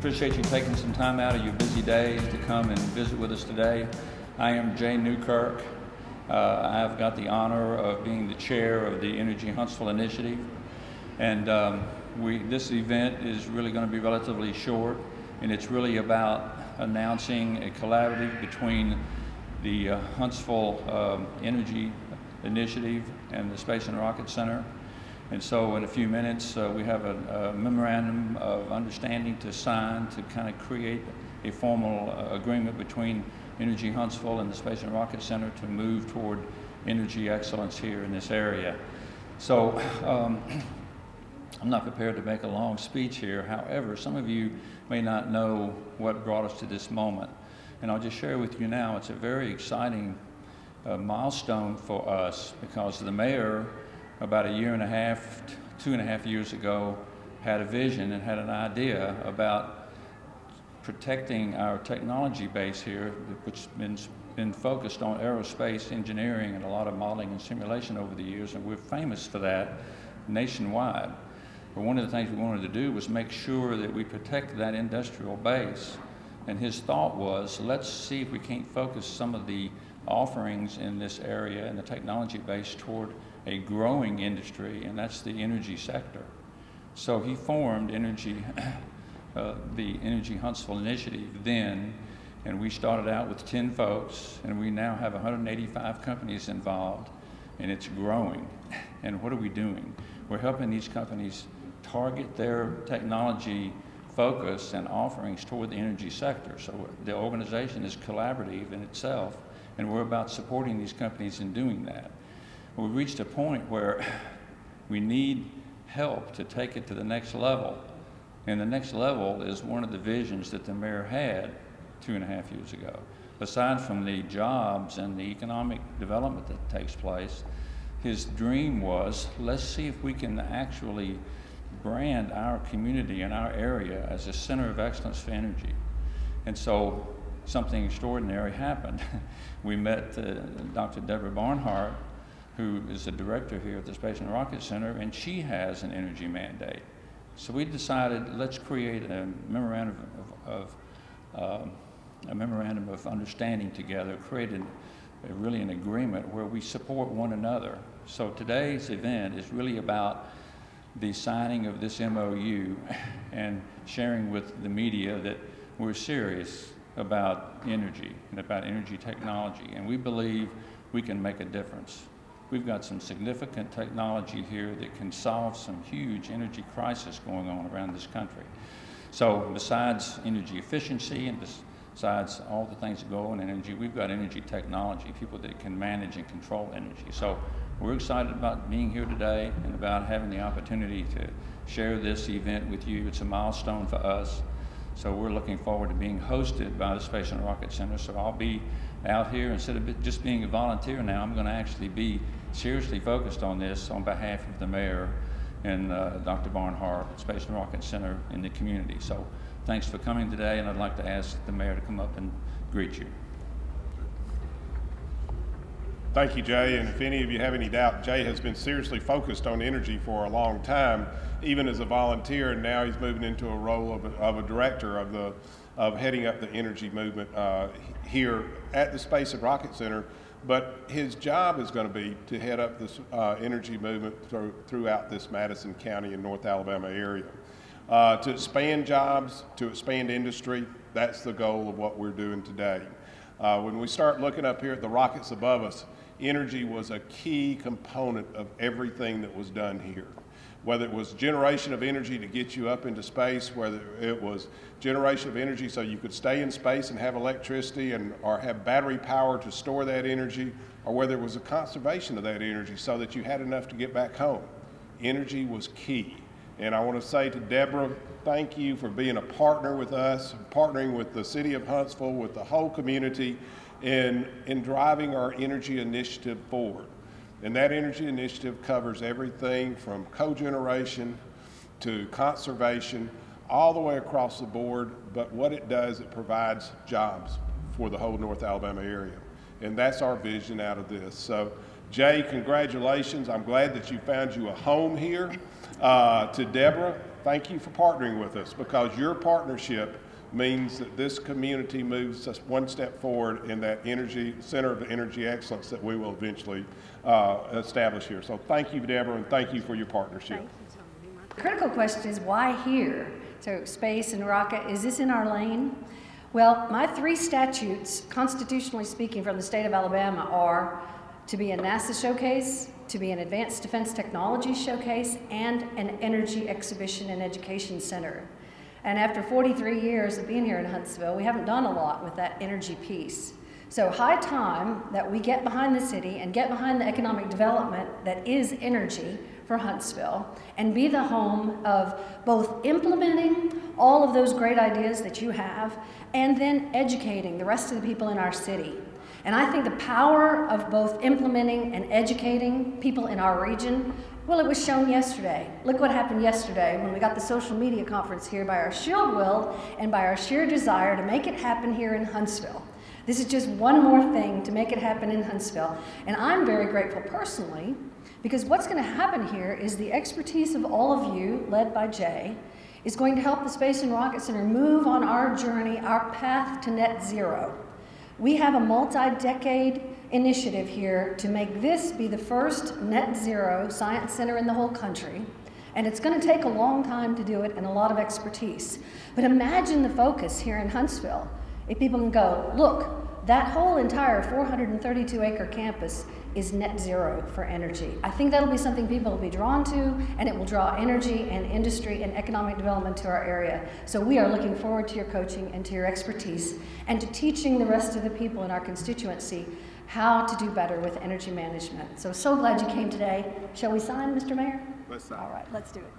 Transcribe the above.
appreciate you taking some time out of your busy days to come and visit with us today. I am Jay Newkirk. I've got the honor of being the chair of the Energy Huntsville Initiative. And this event is really going to be relatively short, and it's really about announcing a collaborative between the Huntsville Energy Initiative and the Space and Rocket Center. And so in a few minutes, we have a memorandum of understanding to sign to kind of create a formal agreement between Energy Huntsville and the Space and Rocket Center to move toward energy excellence here in this area. So I'm not prepared to make a long speech here. However, some of you may not know what brought us to this moment. And I'll just share with you now, it's a very exciting milestone for us because the mayor, about a year and a half, 2.5 years ago, had a vision and had an idea about protecting our technology base here, which has been focused on aerospace engineering and a lot of modeling and simulation over the years, and we're famous for that nationwide. But one of the things we wanted to do was make sure that we protect that industrial base. And his thought was, let's see if we can't focus some of the offerings in this area and the technology base toward a growing industry, and that's the energy sector. So he formed the Energy Huntsville Initiative then, and we started out with 10 folks, and we now have 185 companies involved, and it's growing. And what are we doing? We're helping these companies target their technology focus and offerings toward the energy sector. So the organization is collaborative in itself, and we're about supporting these companies in doing that. We've reached a point where we need help to take it to the next level. And the next level is one of the visions that the mayor had 2.5 years ago. Aside from the jobs and the economic development that takes place, his dream was, let's see if we can actually brand our community and our area as a center of excellence for energy. And so something extraordinary happened. We met Dr. Deborah Barnhart, who is the director here at the Space and Rocket Center, and she has an energy mandate. So we decided, let's create a memorandum of understanding together, created really an agreement where we support one another. So today's event is really about the signing of this MOU and sharing with the media that we're serious about energy and about energy technology, and we believe we can make a difference. We've got some significant technology here that can solve some huge energy crisis going on around this country. So besides energy efficiency and besides all the things that go on in energy, we've got energy technology, people that can manage and control energy. So we're excited about being here today and about having the opportunity to share this event with you. It's a milestone for us. So we're looking forward to being hosted by the Space and Rocket Center. So I'll be out here, instead of just being a volunteer now, I'm going to actually be seriously focused on this on behalf of the mayor and Dr. Barnhart, Space and Rocket Center in the community. So thanks for coming today, and I'd like to ask the mayor to come up and greet you. Thank you, Jay, and if any of you have any doubt, Jay has been seriously focused on energy for a long time, even as a volunteer, and now he's moving into a role of a director of heading up the energy movement here at the Space and Rocket Center. But his job is going to be to head up this energy movement throughout this Madison County and North Alabama area. To expand jobs, to expand industry, that's the goal of what we're doing today. When we start looking up here at the rockets above us, energy was a key component of everything that was done here. Whether it was generation of energy to get you up into space, whether it was generation of energy so you could stay in space and have electricity or have battery power to store that energy, or whether it was a conservation of that energy so that you had enough to get back home. Energy was key. And I want to say to Deborah, thank you for being a partner with us, partnering with the City of Huntsville, with the whole community in driving our energy initiative forward. And that energy initiative covers everything from cogeneration to conservation, all the way across the board. But what it does, it provides jobs for the whole North Alabama area. And that's our vision out of this. So Jay, congratulations. I'm glad that you found you a home here. To Deborah, thank you for partnering with us, because your partnership means that this community moves us one step forward in that energy center of energy excellence that we will eventually establish here. So thank you, Deborah, and thank you for your partnership. The critical question is, why here? So space and rocket, is this in our lane? Well, my 3 statutes, constitutionally speaking, from the state of Alabama are to be a NASA showcase, to be an advanced defense technology showcase, and an energy exhibition and education center. And after 43 years of being here in Huntsville, we haven't done a lot with that energy piece. So high time that we get behind the city and get behind the economic development that is energy for Huntsville, and be the home of both implementing all of those great ideas that you have, and then educating the rest of the people in our city. And I think the power of both implementing and educating people in our region, well, it was shown yesterday. Look what happened yesterday when we got the social media conference here by our sheer will and by our sheer desire to make it happen here in Huntsville. This is just one more thing to make it happen in Huntsville. And I'm very grateful personally, because what's going to happen here is the expertise of all of you, led by Jay, is going to help the Space and Rocket Center move on our journey, our path to net zero. We have a multi-decade initiative here to make this be the first net zero science center in the whole country. And it's going to take a long time to do it and a lot of expertise. But imagine the focus here in Huntsville. If people can go, look, that whole entire 432-acre campus is net zero for energy. I think that'll be something people will be drawn to, and it will draw energy and industry and economic development to our area. So we are looking forward to your coaching and to your expertise, and to teaching the rest of the people in our constituency how to do better with energy management. So glad you came today. Shall we sign, Mr. Mayor? Let's sign. All right, let's do it.